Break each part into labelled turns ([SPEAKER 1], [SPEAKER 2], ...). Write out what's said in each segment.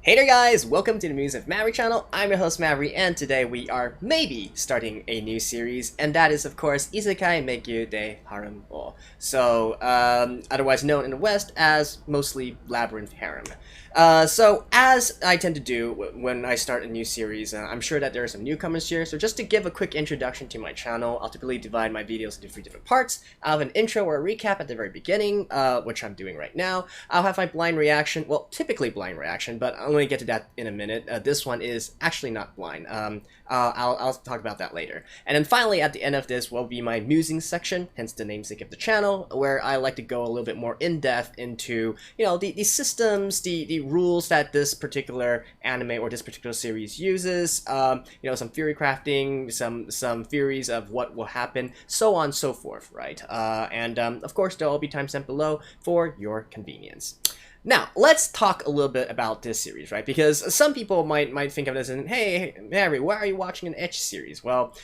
[SPEAKER 1] Hey there guys, welcome to the Musings of Maverick channel. I'm your host Maverick, and today we are maybe starting a new series, and that is of course Isekai Meikyuu de Harem. So, otherwise known in the West as mostly Labyrinth Harem. So as I tend to do when I start a new series, I'm sure that there are some newcomers here, so just to give a quick introduction to my channel, I'll typically divide my videos into 3 different parts. I'll have an intro or a recap at the very beginning, which I'm doing right now. I'll have my blind reaction, well, typically blind reaction, but I'm going to get to that in a minute. This one is actually not blind. I'll talk about that later. And then finally, at the end of this will be my musings section, hence the namesake of the channel, where I like to go a little bit more in-depth into, you know, the systems, the rules that this particular anime or this particular series uses, you know, some theory crafting, some theories of what will happen, so on and so forth, right? Of course, there will be timestamp below for your convenience. Now, let's talk a little bit about this series, right? Because some people might think of this and, hey, Harry, why are you watching an ecchi series? Well,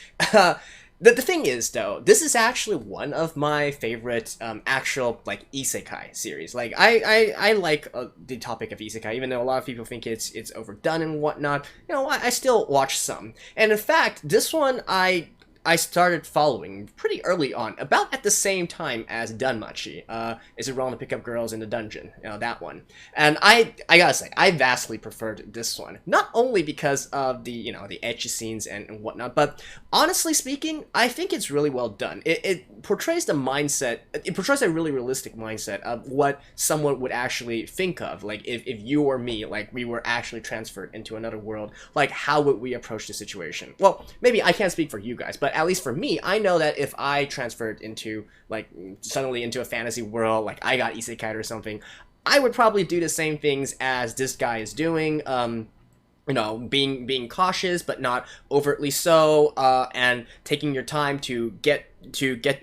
[SPEAKER 1] the thing is, though, this is actually one of my favorite actual, like, isekai series. Like, I like the topic of isekai, even though a lot of people think it's overdone and whatnot. You know, I still watch some. And in fact, this one I started following pretty early on, about at the same time as Danmachi. Is it wrong to pick up girls in the dungeon? You know, that one. And I gotta say, I vastly preferred this one. Not only because of the, you know, the ecchi scenes and whatnot, but honestly speaking, I think it's really well done. It portrays the mindset, it portrays a really realistic mindset of what someone would actually think of. Like, if you or me, like, we were actually transferred into another world, like, how would we approach the situation? Well, maybe I can't speak for you guys, but at least for me, I know that if I transferred into, like, suddenly into a fantasy world, like I got isekai or something, I would probably do the same things as this guy is doing. You know, being cautious but not overtly so, and taking your time to get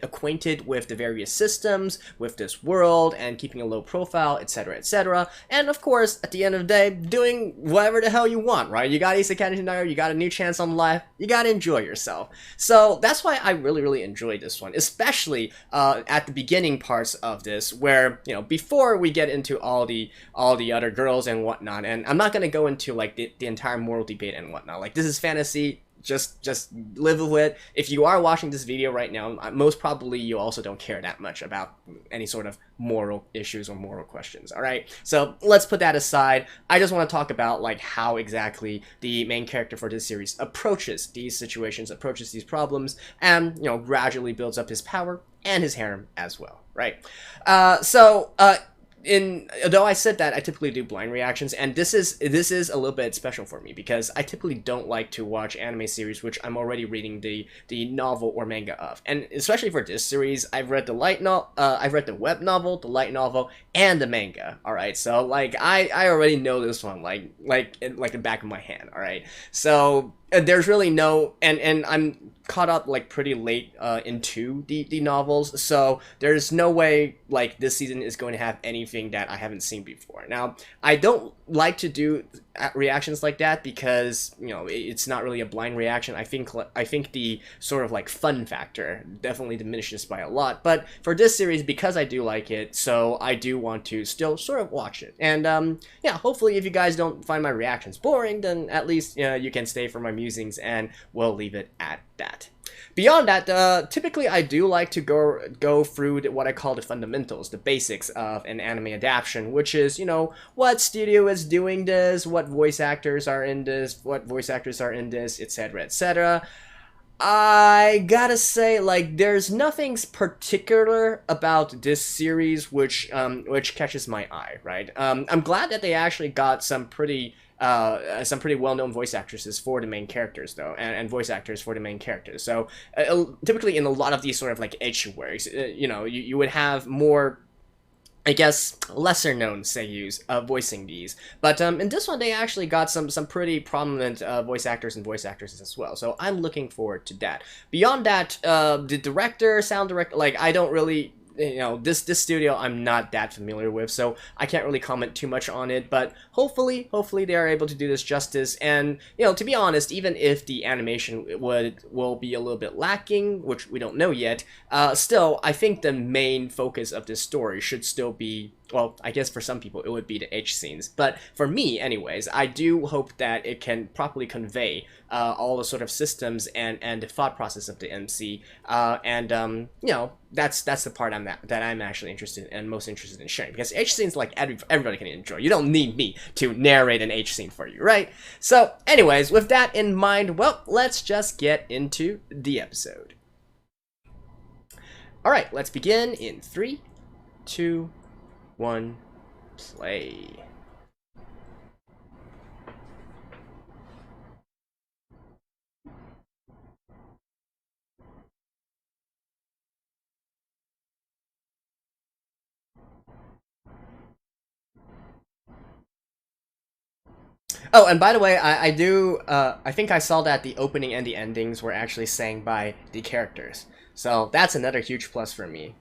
[SPEAKER 1] acquainted with the various systems, with this world, and keeping a low profile, etc, etc. And of course, at the end of the day, doing whatever the hell you want, right? You got Isekai tonight, you got a new chance on life, you gotta enjoy yourself. So that's why I really enjoyed this one, especially at the beginning parts of this, where, you know, before we get into all the other girls and whatnot, and I'm not gonna go into, like, the entire moral debate and whatnot. Like, this is fantasy. Just live with it. If you are watching this video right now, most probably you also don't care that much about any sort of moral issues or moral questions, alright? So let's put that aside. I just want to talk about, like, how exactly the main character for this series approaches these situations, approaches these problems, and, you know, gradually builds up his power and his harem as well, right? Though I said that I typically do blind reactions, and this is a little bit special for me because I typically don't like to watch anime series which I'm already reading the novel or manga of, and especially for this series, I've read the I've read the web novel, the light novel, and the manga. All right, so, like, I already know this one like the back of my hand. All right, so there's really no, and I'm caught up, like, pretty late into the novels, so there's no way, like, this season is going to have anything that I haven't seen before. Now, I don't like to do reactions like that because, you know, it's not really a blind reaction. I think the sort of, like, fun factor definitely diminishes by a lot, but for this series, because I do like it, so I do want to still sort of watch it. And yeah, hopefully if you guys don't find my reactions boring, then at least, you know, you can stay for my musings, and we'll leave it at that. Beyond that, typically I do like to go through what I call the fundamentals, the basics of an anime adaptation, which is, you know, what studio is doing this, what voice actors are in this, etc, etc. I gotta say, like, there's nothing particular about this series which catches my eye, right? I'm glad that they actually got some pretty well-known voice actresses for the main characters, though, and voice actors for the main characters. So typically in a lot of these sort of, like, ecchi works, you know, you would have more, I guess, lesser-known seiyus voicing these, but in this one they actually got some pretty prominent voice actors and voice actresses as well, so I'm looking forward to that. Beyond that, the director, sound director, like, I don't really this studio I'm not that familiar with, so I can't really comment too much on it. But hopefully they are able to do this justice. And to be honest, even if the animation will be a little bit lacking, which we don't know yet, still I think the main focus of this story should still be, well, I guess for some people it would be the ecchi scenes, but for me anyways, I do hope that it can properly convey all the sort of systems and the thought process of the MC, and that's the part that I'm actually interested in and most interested in sharing, because ecchi scenes, like, everybody can enjoy. You don't need me to narrate an ecchi scene for you, right? So anyways, with that in mind, well, let's just get into the episode. Alright, let's begin in 3, 2, 1, play. Oh, and by the way, I think I saw that the opening and the endings were actually sang by the characters. So that's another huge plus for me.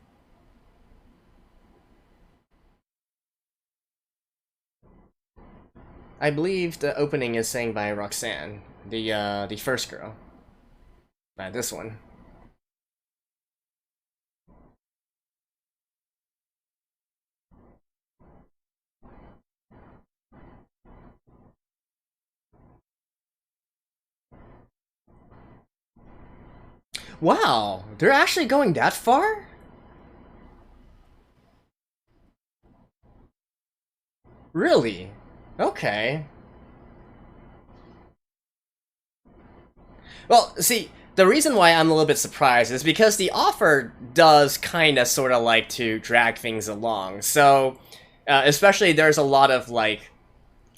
[SPEAKER 1] I believe the opening is sang by Roxanne, the first girl. By this one. Wow, they're actually going that far? Really? Okay. Well, see, the reason why I'm a little bit surprised is because the offer does kind of sort of like to drag things along. So, especially there's a lot of like,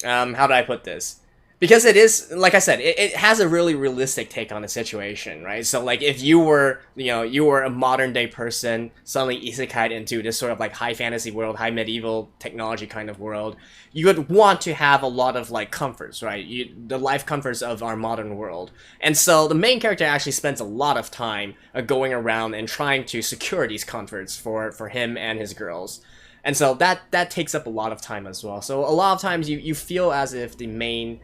[SPEAKER 1] how do I put this? Because it is, like I said, it has a really realistic take on the situation, right? So, like, if you were, you were a modern day person suddenly isekai'd into this sort of like high fantasy world, high medieval technology kind of world, you would want to have a lot of like comforts, right? The life comforts of our modern world. And so the main character actually spends a lot of time going around and trying to secure these comforts for him and his girls. And so that takes up a lot of time as well. So a lot of times you feel as if the main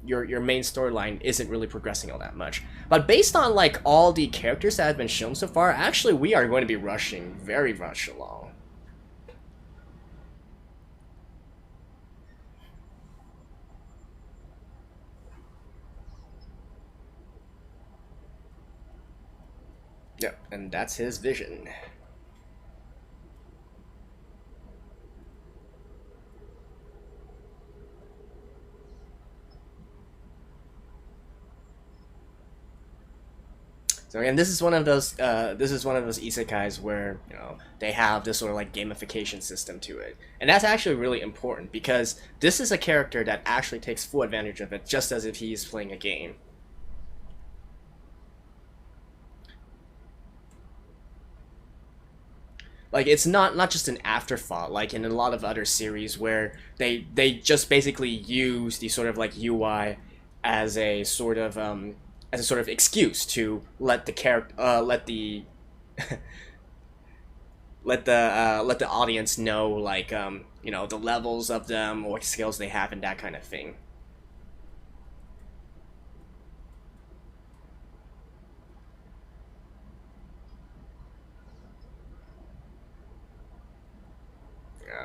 [SPEAKER 1] your main storyline isn't really progressing all that much. But based on like all the characters that have been shown so far, actually we are going to be rushing very much along. Yep, and that's his vision. So again, this is one of those isekais where they have this sort of like gamification system to it, and that's actually really important because this is a character that actually takes full advantage of it, just as if he's playing a game. Like, it's not just an afterthought like in a lot of other series where they just basically use the sort of like UI as a sort of excuse to let the character let the audience know like the levels of them or what skills they have and that kind of thing.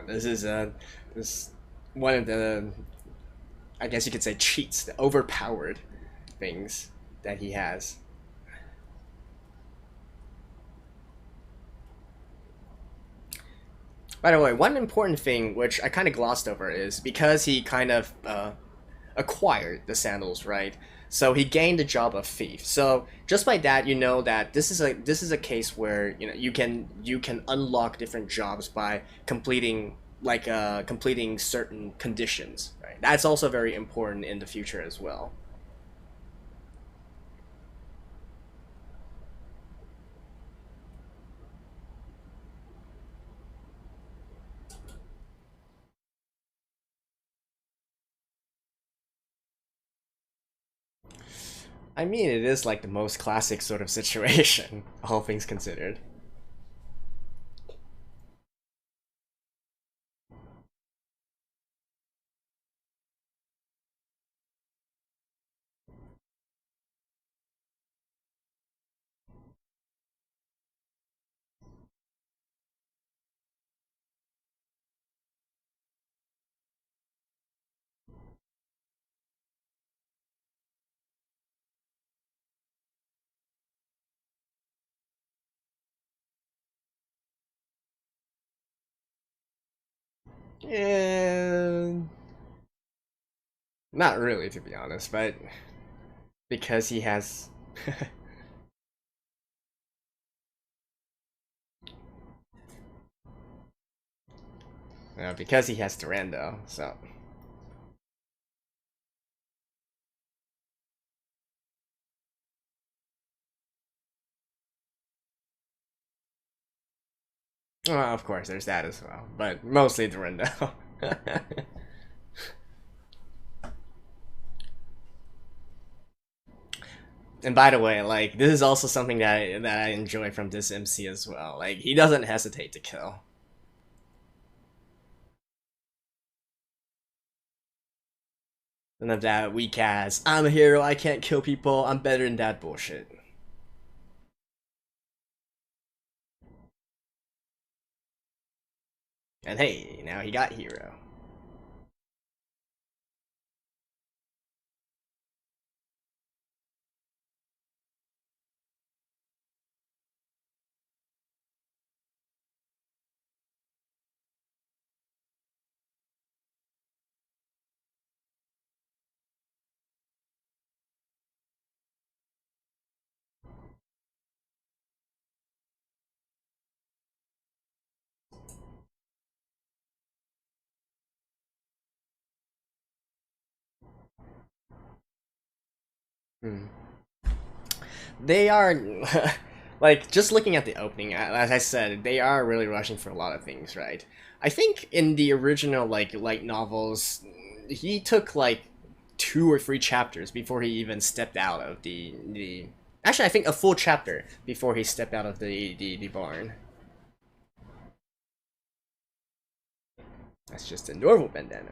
[SPEAKER 1] This is this one of the, I guess you could say, cheats, the overpowered things that he has. By the way, one important thing which I kind of glossed over is because he kind of acquired the sandals, right? So he gained the job of thief. So just by that, you know that this is a case where you can unlock different jobs by completing certain conditions. Right? That's also very important in the future as well. I mean, it is like the most classic sort of situation, all things considered. And not really, to be honest, but because he has. Because he has Durando, so. Well, of course, there's that as well, but mostly Durando. And by the way, like, this is also something that I enjoy from this MC as well. Like, he doesn't hesitate to kill. None of that weak ass, I'm a hero, I can't kill people, I'm better than that bullshit. And hey, now he got hero. Hmm. They are like, just looking at the opening, as I said, they are really rushing for a lot of things, right? I think in the original like light novels, he took like 2 or 3 chapters before he even stepped out of the. Actually, I think a full chapter before he stepped out of the barn. That's just a normal bandana.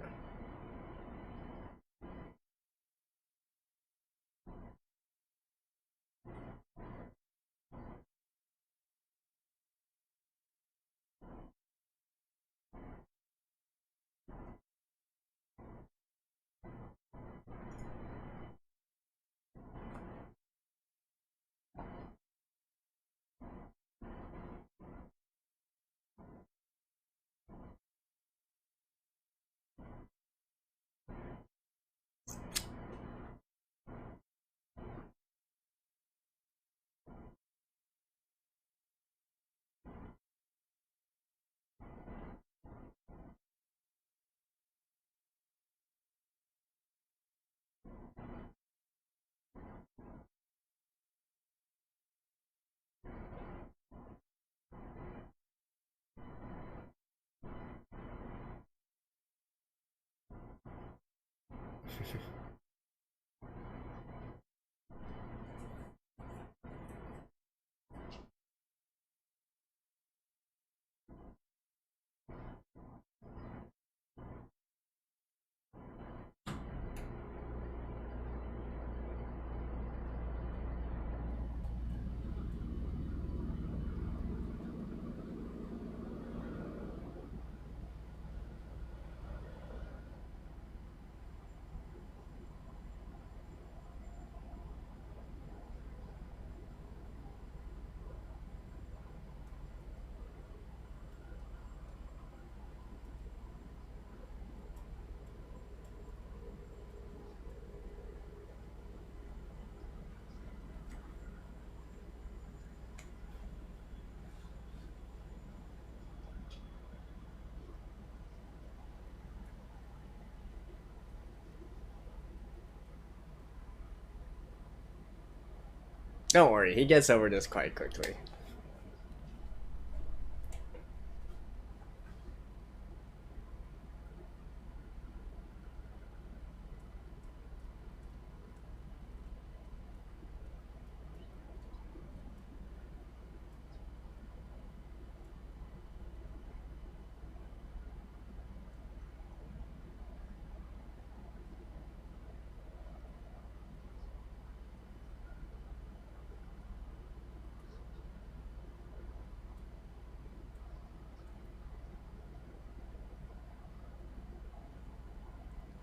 [SPEAKER 1] Don't worry, he gets over this quite quickly.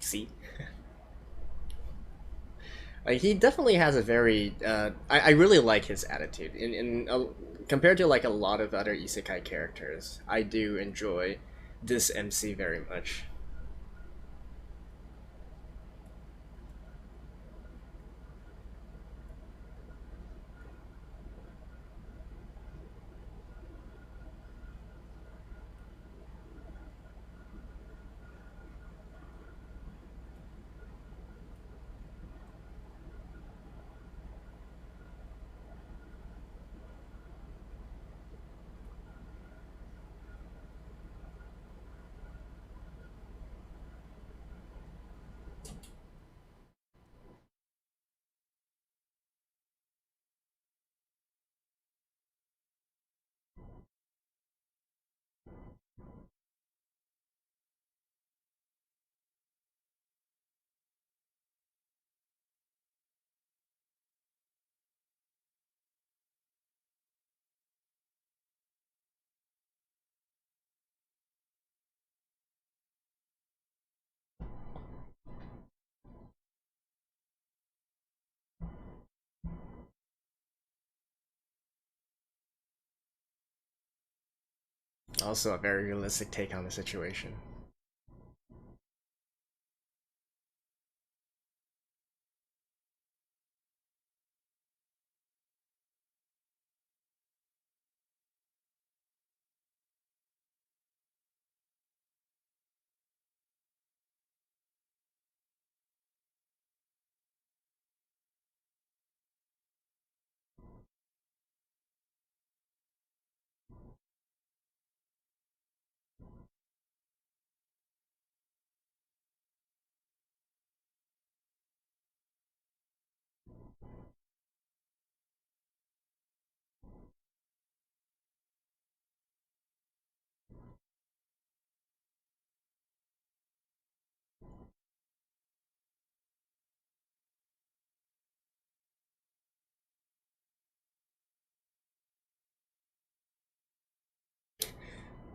[SPEAKER 1] See? Like, he definitely has a very I really like his attitude compared to like a lot of other isekai characters. I do enjoy this MC very much. Also a very realistic take on the situation.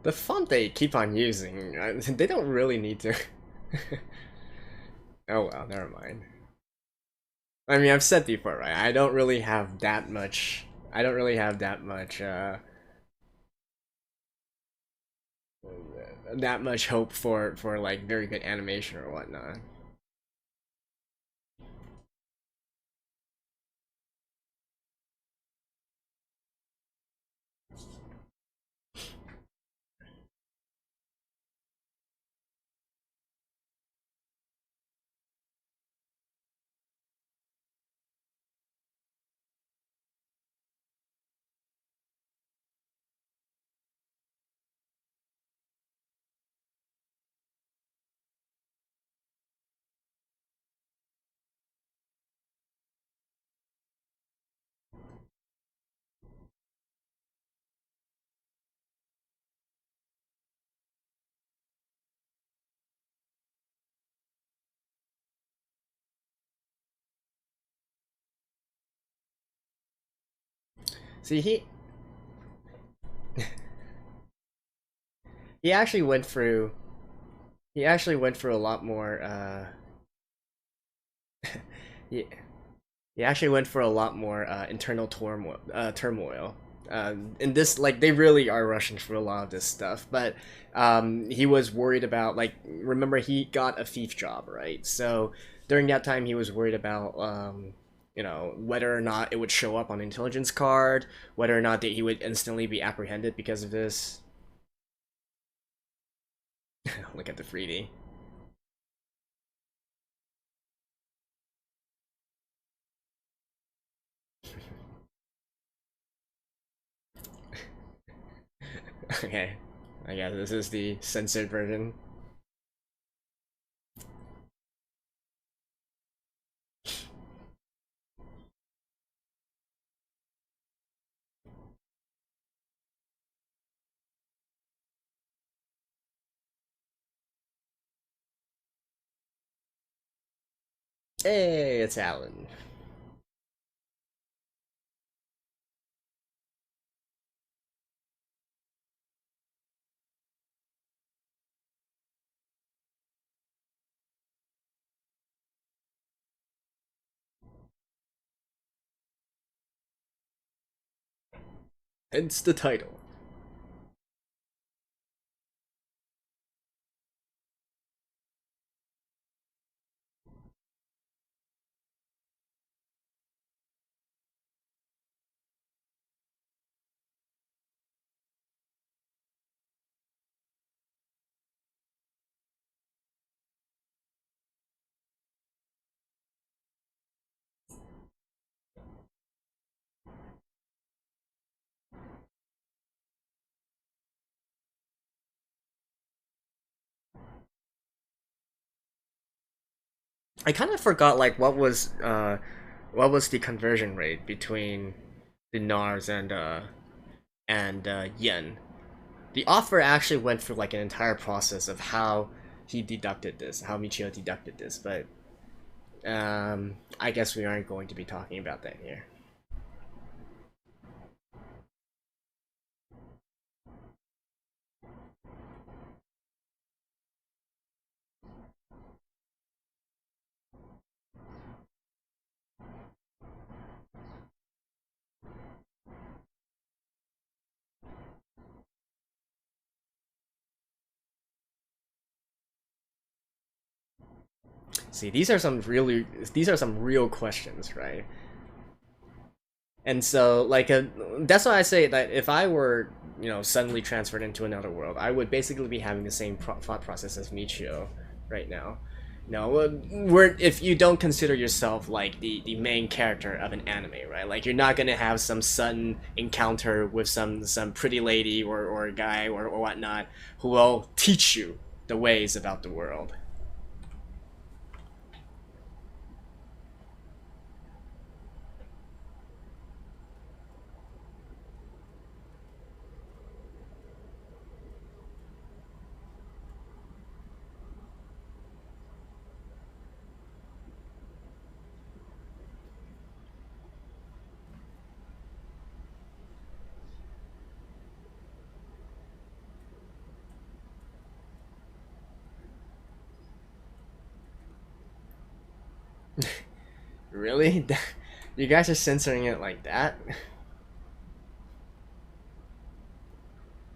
[SPEAKER 1] The font they keep on using, they don't really need to. Oh well, never mind. I mean, I've said before, right? I don't really have that much. I don't really have that much hope for like very good animation or whatnot. See, he actually went through he actually went through a lot more. He, he actually went for a lot more internal turmoil. In this, like, they really are rushing through a lot of this stuff. But he was worried about, like, remember he got a thief job, right? So during that time, he was worried about, whether or not it would show up on the intelligence card, whether or not that he would instantly be apprehended because of this. Look at the 3D. Okay, I guess this is the censored version. Hey, it's Alan. Hence the title. I kind of forgot like what was the conversion rate between the NARS and yen. The author actually went through like an entire process of how he deducted this, how Michio deducted this, but I guess we aren't going to be talking about that here. See, these are some real questions, right? And so, like, that's why I say that if I were, suddenly transferred into another world, I would basically be having the same thought process as Michio right now. No, where if you don't consider yourself like the main character of an anime, right? Like you're not gonna have some sudden encounter with some pretty lady or guy or whatnot who will teach you the ways about the world. Really? You guys are censoring it like that?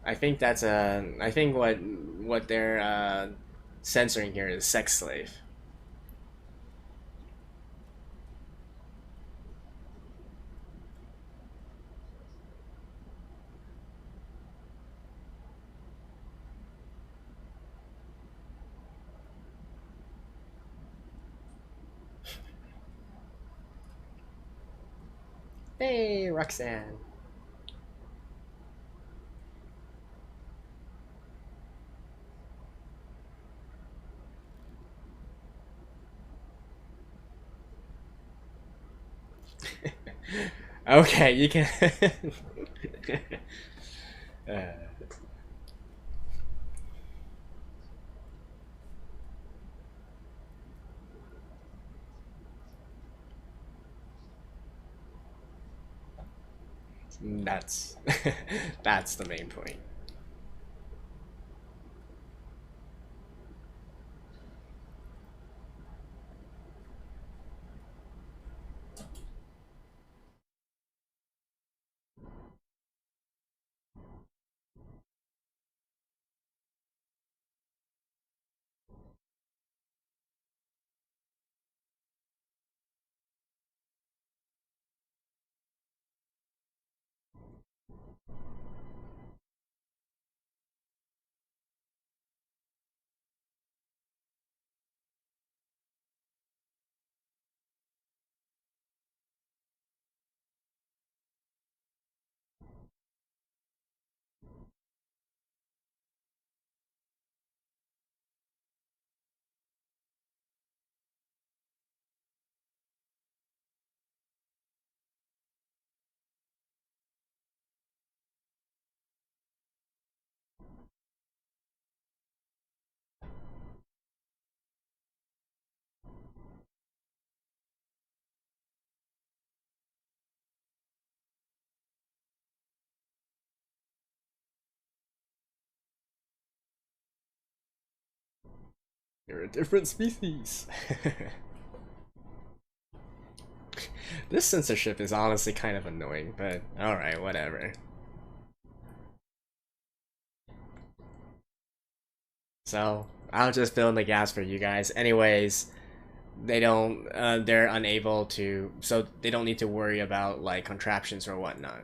[SPEAKER 1] I think that's a. I think what they're censoring here is sex slave. Hey, Roxanne. Okay, you can. uh, that's that's the main point. You're a different species. This censorship is honestly kind of annoying, but alright, whatever. So, I'll just fill in the gaps for you guys. Anyways, they're unable to, so they don't need to worry about, like, contraptions or whatnot.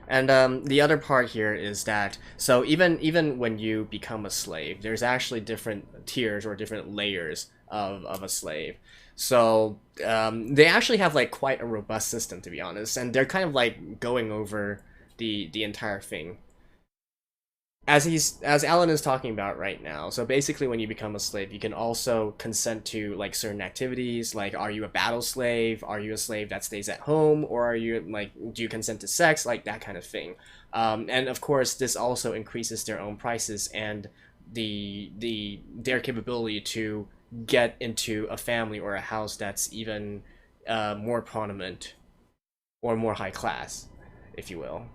[SPEAKER 1] And the other part here is that so even when you become a slave, there's actually different tiers or different layers of a slave. So they actually have like quite a robust system, to be honest, and they're kind of like going over the entire thing. as Alan is talking about right now. So basically, when you become a slave, you can also consent to like certain activities. Like, are you a battle slave? Are you a slave that stays at home, or are you like, do you consent to sex? Like that kind of thing. And of course, this also increases their own prices and their capability to get into a family or a house that's even more prominent or more high class, if you will.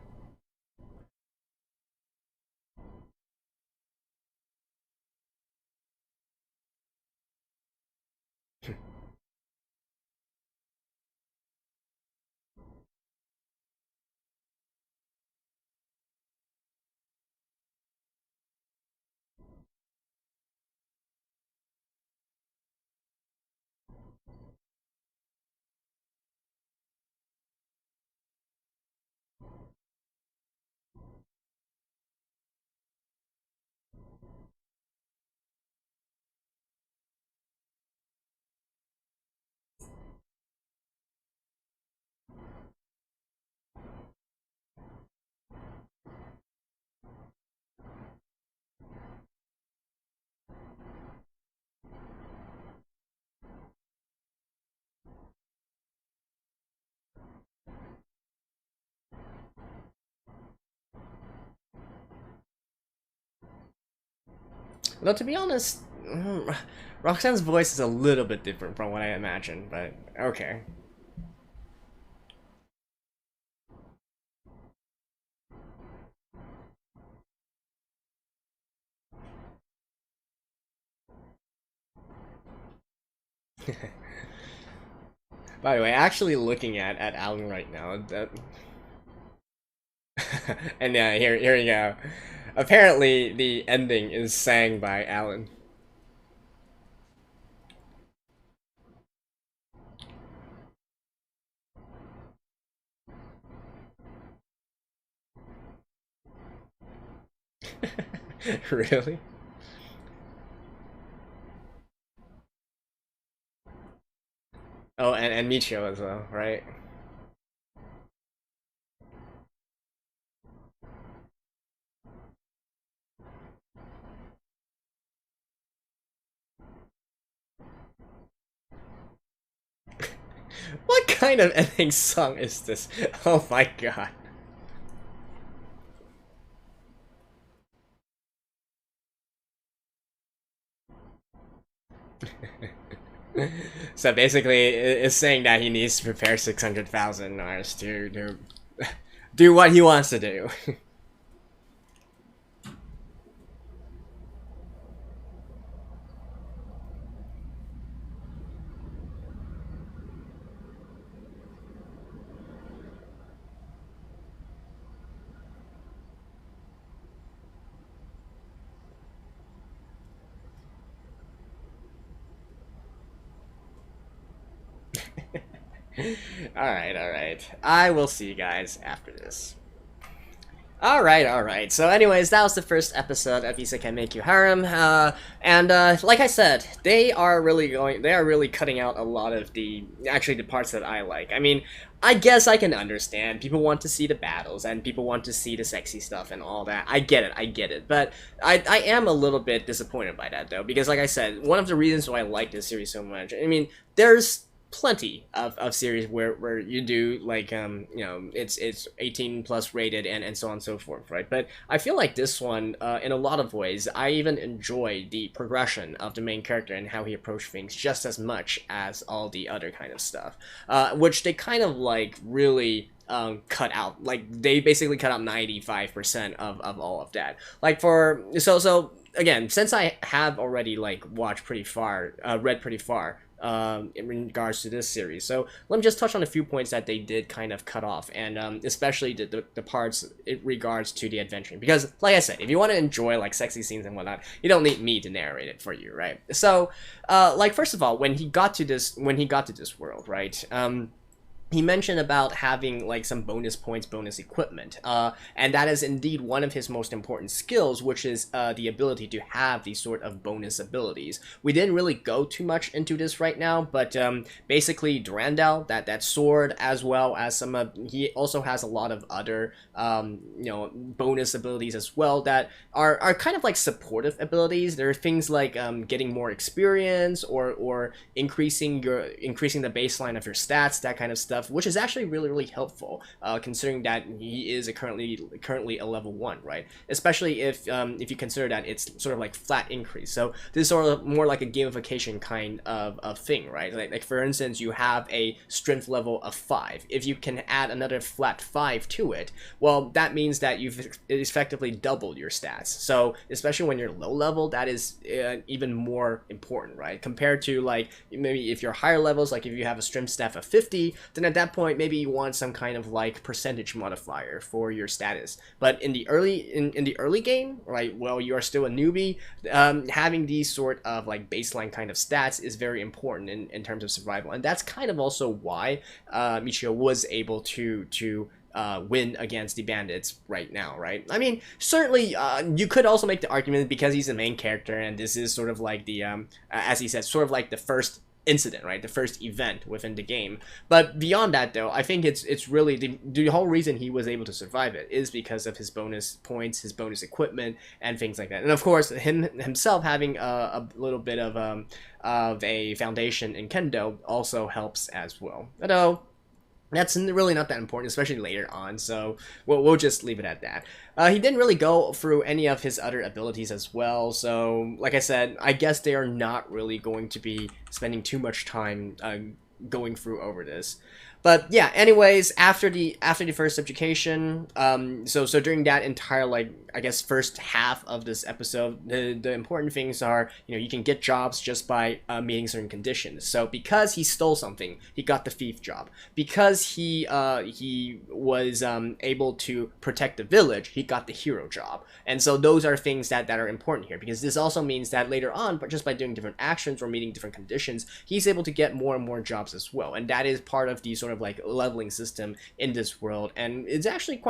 [SPEAKER 1] Though to be honest, Roxanne's voice is a little bit different from what I imagined, but okay. By the way, actually looking at Alan right now, that and yeah, here you go. Apparently, the ending is sang by Alan. Really? Oh, and Michio as well, right? What kind of ending song is this? Oh my god. So basically, it's saying that he needs to prepare 600,000 hours to do what he wants to do. Alright, alright. I will see you guys after this. Alright. So anyways, that was the first episode of Isekai Meikyuu de Harem. And like I said, they are really cutting out a lot of actually the parts that I like. I mean, I guess I can understand. People want to see the battles, and people want to see the sexy stuff and all that. I get it. But I am a little bit disappointed by that, though, because like I said, one of the reasons why I like this series so much, I mean, there's plenty of series where you do like it's 18 plus rated and so on and so forth, right? But I feel like this one in a lot of ways I even enjoy the progression of the main character and how he approached things just as much as all the other kind of stuff, which they kind of like really cut out. Like they basically cut out 95% of all of that. Like so again, since I have already like watched pretty far, read pretty far in regards to this series. So let me just touch on a few points that they did kind of cut off, and especially the parts in regards to the adventuring. Because, like I said, if you want to enjoy like sexy scenes and whatnot, you don't need me to narrate it for you, right? So, like first of all, when he got to this world, right? he mentioned about having like some bonus points, bonus equipment, and that is indeed one of his most important skills, which is the ability to have these sort of bonus abilities. We didn't really go too much into this right now, but basically Durandal, that sword, as well as some of, he also has a lot of other bonus abilities as well that are kind of like supportive abilities. There are things like getting more experience, or increasing the baseline of your stats, that kind of stuff, which is actually really helpful, considering that he is currently a level 1, right? Especially if you consider that it's sort of like flat increase. So this is sort of more like a gamification kind of thing, right? Like for instance, you have a strength level of 5. If you can add another flat 5 to it, well, that means that you've effectively doubled your stats. So especially when you're low level, that is even more important, right? Compared to like maybe if you're higher levels, like if you have a strength stat of 50, then at that point maybe you want some kind of like percentage modifier for your status. But in the early game, right, well, you are still a newbie, having these sort of like baseline kind of stats is very important in terms of survival, and that's kind of also why Michio was able to win against the bandits right now, right? I mean, certainly you could also make the argument because he's the main character, and this is sort of like the as he said, sort of like the first incident, right? The first event within the game. But beyond that, though, I think it's really the whole reason he was able to survive it is because of his bonus points, his bonus equipment, and things like that. And of course, himself having a little bit of a foundation in kendo also helps as well. Although that's really not that important, especially later on, so we'll just leave it at that. He didn't really go through any of his other abilities as well, so like I said, I guess they are not really going to be spending too much time going through over this. But yeah, anyways, after the first education, so during that entire, like, I guess first half of this episode, the important things are, you can get jobs just by meeting certain conditions. So because he stole something, he got the thief job. Because he was able to protect the village, he got the hero job. And so those are things that are important here, because this also means that later on, but just by doing different actions or meeting different conditions, he's able to get more and more jobs as well. And that is part of the sort of like leveling system in this world, and it's actually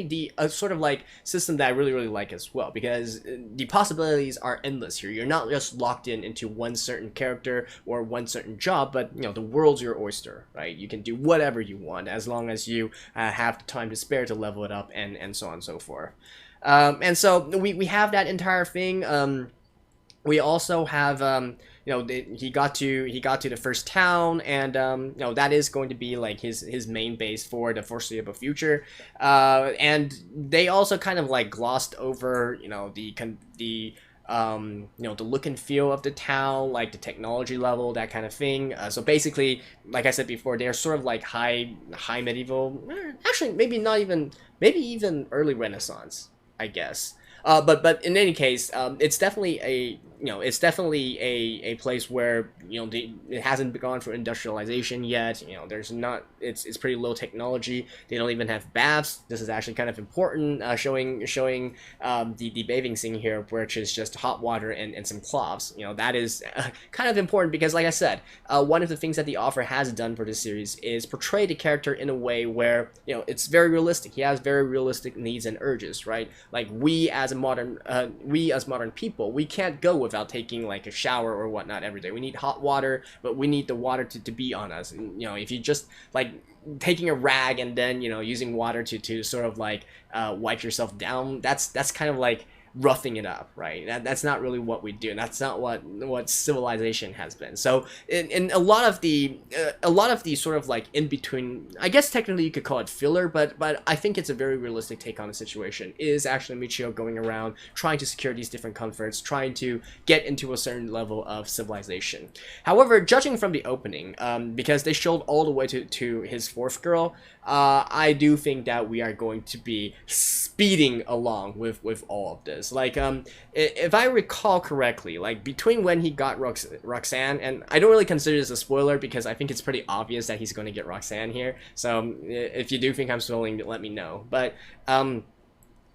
[SPEAKER 1] the sort of like system that I really like as well, because the possibilities are endless here. You're not just locked into one certain character or one certain job, but the world's your oyster, right? You can do whatever you want as long as you have the time to spare to level it up, and so on and so forth. And so we have that entire thing. We also have he got to the first town, and that is going to be like his main base for the foreseeable future. And they also kind of like glossed over the look and feel of the town, like the technology level, that kind of thing. So basically, like I said before, they're sort of like high medieval, actually maybe even early Renaissance, I guess. But in any case, it's definitely a place where it hasn't gone for industrialization yet. There's not, it's pretty low technology. They don't even have baths. This is actually kind of important, showing the bathing scene here, which is just hot water and some cloths. That is kind of important because, like I said, one of the things that the author has done for this series is portray the character in a way where it's very realistic. He has very realistic needs and urges, right? Like we as modern people, we can't go without taking like a shower or whatnot every day. We need hot water, but we need the water to be on us. And, if you just like taking a rag and then using water to sort of like wipe yourself down, that's kind of like roughing it up, right? That's not really what we do, and that's not what civilization has been. So in a lot of the sort of like in between, I guess technically you could call it filler, but I think it's a very realistic take on the situation, is actually Michio going around trying to secure these different comforts, trying to get into a certain level of civilization. However, judging from the opening, because they showed all the way to his fourth girl, I do think that we are going to be speeding along with all of this. Like, if I recall correctly, like between when he got Roxanne, and I don't really consider this a spoiler because I think it's pretty obvious that he's going to get Roxanne here. So if you do think I'm spoiling, let me know. But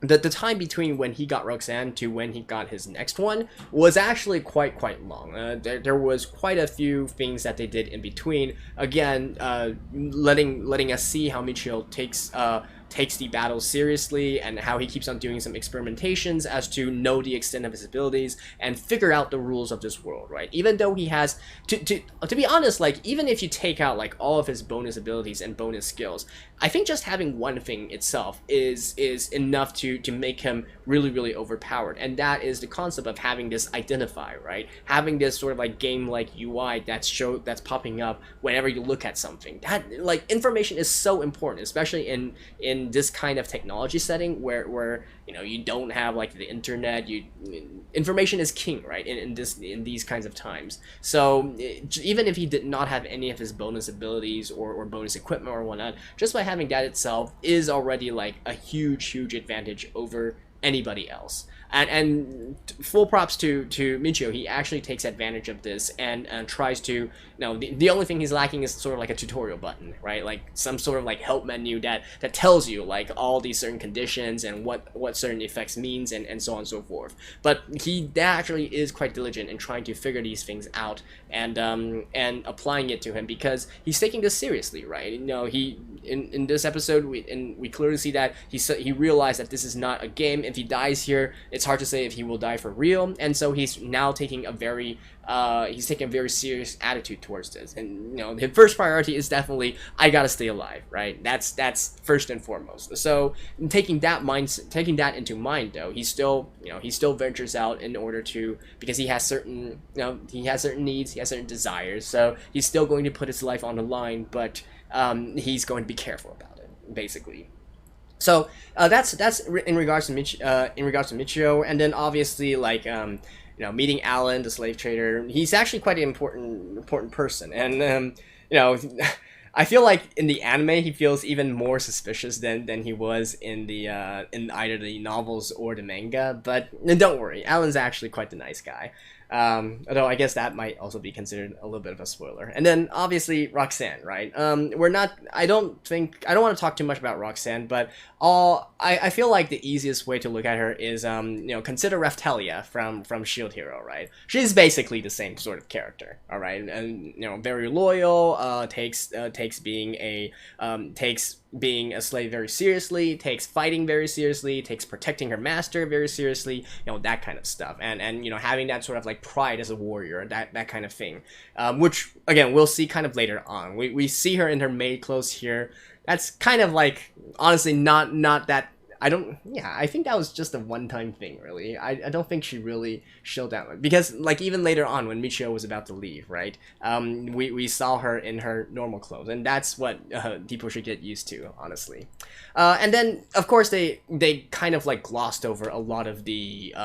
[SPEAKER 1] the time between when he got Roxanne to when he got his next one was actually quite long. There was quite a few things that they did in between. Again, letting us see how Michio takes the battle seriously, and how he keeps on doing some experimentations as to know the extent of his abilities and figure out the rules of this world, right? Even though he has to be honest, like, even if you take out like all of his bonus abilities and bonus skills, I think just having one thing itself is enough to make him really overpowered. And that is the concept of having this identify, right? Having this sort of like game-like UI that's popping up whenever you look at something. That, like, information is so important, especially in this kind of technology setting where you know, you don't have like the internet. Information is king, right? In these kinds of times. So even if he did not have any of his bonus abilities or bonus equipment or whatnot, just by having that itself is already like a huge advantage over anybody else. And full props to Michio. He actually takes advantage of this and tries to, you know, the only thing he's lacking is sort of like a tutorial button, right? Like some sort of like help menu that tells you like all these certain conditions and what certain effects means and so on and so forth. But that actually is quite diligent in trying to figure these things out and applying it to him, because he's taking this seriously, right? You know, in this episode we clearly see that he realized that this is not a game. If he dies here, it's hard to say if he will die for real, and so he's now taking a very serious attitude towards this. And, you know, his first priority is definitely, I gotta stay alive, right? That's first and foremost. So taking that into mind, though, he still ventures out in order to, because he has certain needs, he has certain desires, so he's still going to put his life on the line, but he's going to be careful about it, basically. So that's in regards to Michio, and then obviously, like, you know, meeting Alan, the slave trader. He's actually quite an important person, and you know, I feel like in the anime he feels even more suspicious than he was in either the novels or the manga. But don't worry, Alan's actually quite the nice guy. Although I guess that might also be considered a little bit of a spoiler. And then obviously Roxanne, right? I don't want to talk too much about Roxanne, but I feel like the easiest way to look at her is, you know, consider Raphtalia from Shield Hero, right? She's basically the same sort of character, all right? And, you know, very loyal, takes being a slave very seriously, takes fighting very seriously, takes protecting her master very seriously, you know, that kind of stuff, and you know, having that sort of like pride as a warrior, that kind of thing, which again we'll see kind of later on. We see her in her maid clothes here. That's kind of like, honestly, not that. I think that was just a one-time thing, really. I don't think she really showed out, because like even later on when Michio was about to leave, right, we saw her in her normal clothes, and that's what people should get used to, honestly. And then of course they kind of like glossed over a lot of the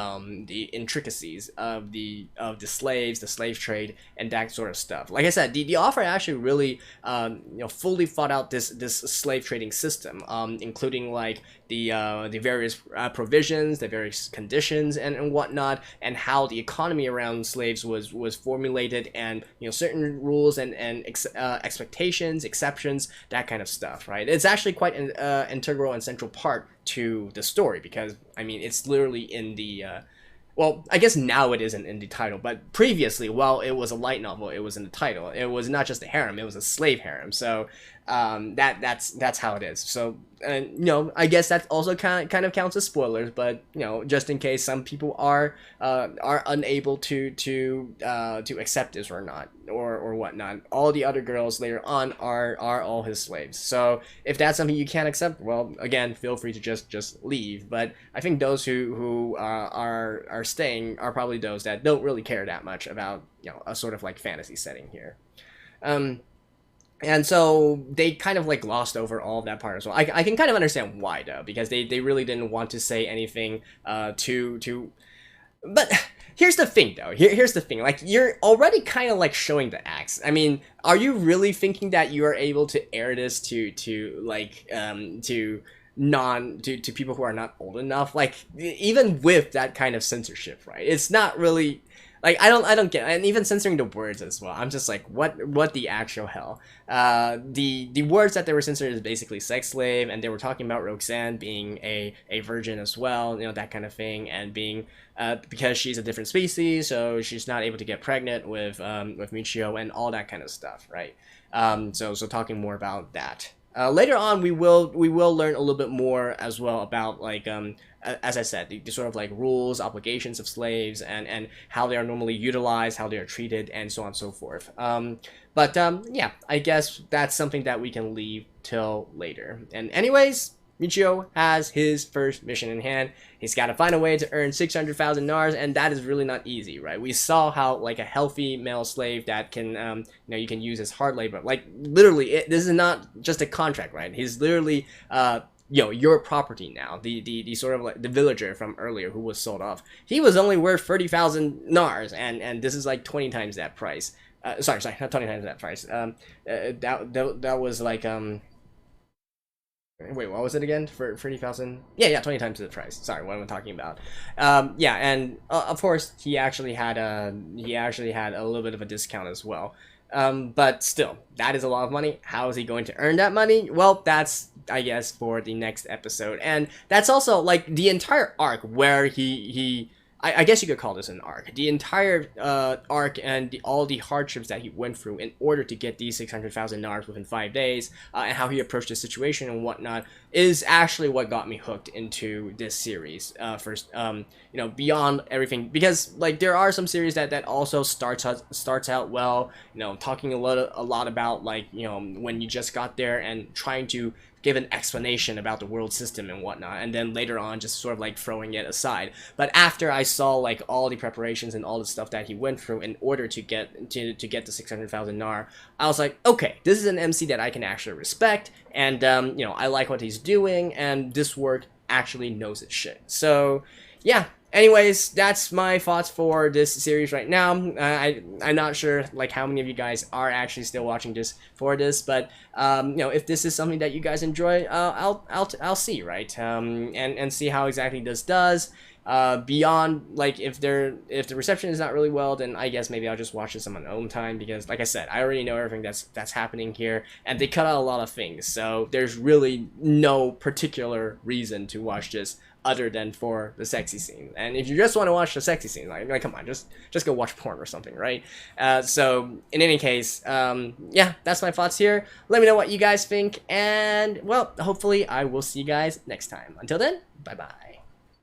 [SPEAKER 1] intricacies of the slaves, the slave trade, and that sort of stuff. Like I said, the author actually really you know, fully thought out this slave trading system, including like the various provisions, the various conditions and whatnot, and how the economy around slaves was formulated, and, you know, certain rules and expectations, exceptions, that kind of stuff, right? It's actually quite an integral and central part to the story, because I mean, it's literally in the well, I guess now it isn't in the title, but previously, while it was a light novel, it was in the title. It was not just a harem; it was a slave harem. So that's how it is. So, you know, I guess that also kind of counts as spoilers. But, you know, just in case some people are unable to accept this or not, or whatnot, all the other girls later on are all his slaves. So if that's something you can't accept, well, again, feel free to just leave. But I think those who are staying are probably those that don't really care that much about, you know, a sort of like fantasy setting here. And so they kind of like glossed over all of that part as well. I can kind of understand why, though, because they really didn't want to say anything too. But here's the thing, though. Here's the thing. Like, you're already kind of like showing the axe. I mean, are you really thinking that you are able to air this to people who are not old enough? Like, even with that kind of censorship, right? It's not really. Like I don't get, and even censoring the words as well. I'm just like, what the actual hell? The words that they were censored is basically sex slave, and they were talking about Roxanne being a virgin as well, you know, that kind of thing, and being because she's a different species, so she's not able to get pregnant with Michio and all that kind of stuff, right? So talking more about that. Later on, we will learn a little bit more as well about, like, as I said, the sort of like rules, obligations of slaves, and how they are normally utilized, how they are treated, and so on and so forth. Yeah, I guess that's something that we can leave till later. And anyways, Michio has his first mission in hand. He's got to find a way to earn 600,000 NARs, and that is really not easy, right? We saw how, like, a healthy male slave that can, you know, you can use as hard labor. Like, literally, this is not just a contract, right? He's literally, your property now. The sort of like the villager from earlier who was sold off. He was only worth 30,000 NARs, and this is like 20 times that price. Sorry, not 20 times that price. That was like, wait, what was it again? For 30,000? Yeah, 20 times the price. Sorry, what am I talking about? Yeah, and of course he actually had a little bit of a discount as well. But still, that is a lot of money. How is he going to earn that money? Well, that's, I guess, for the next episode. And that's also like the entire arc where I guess you could call this an arc. The entire arc and all the hardships that he went through in order to get these 600,000 NARs within 5 days, and how he approached the situation and whatnot, is actually what got me hooked into this series. First, you know, beyond everything, because like there are some series that also starts out well, you know, talking a lot about, like, you know, when you just got there and trying to give an explanation about the world system and whatnot, and then later on just sort of like throwing it aside. But after I saw like all the preparations and all the stuff that he went through in order to get the 600,000 NAR, I was like, okay, this is an MC that I can actually respect, and you know, I like what he's doing, and this work actually knows its shit. So yeah. Anyways, that's my thoughts for this series right now. I'm not sure like how many of you guys are actually still watching this for this, but you know, if this is something that you guys enjoy, I'll see, right? And see how exactly this does. Beyond, like, if the reception is not really well, then I guess maybe I'll just watch this on my own time, because like I said, I already know everything that's happening here, and they cut out a lot of things, so there's really no particular reason to watch this other than for the sexy scene. And if you just want to watch the sexy scene, like come on, just go watch porn or something, right? So in any case, yeah, that's my thoughts here. Let me know what you guys think, and well, hopefully I will see you guys next time. Until then, bye bye.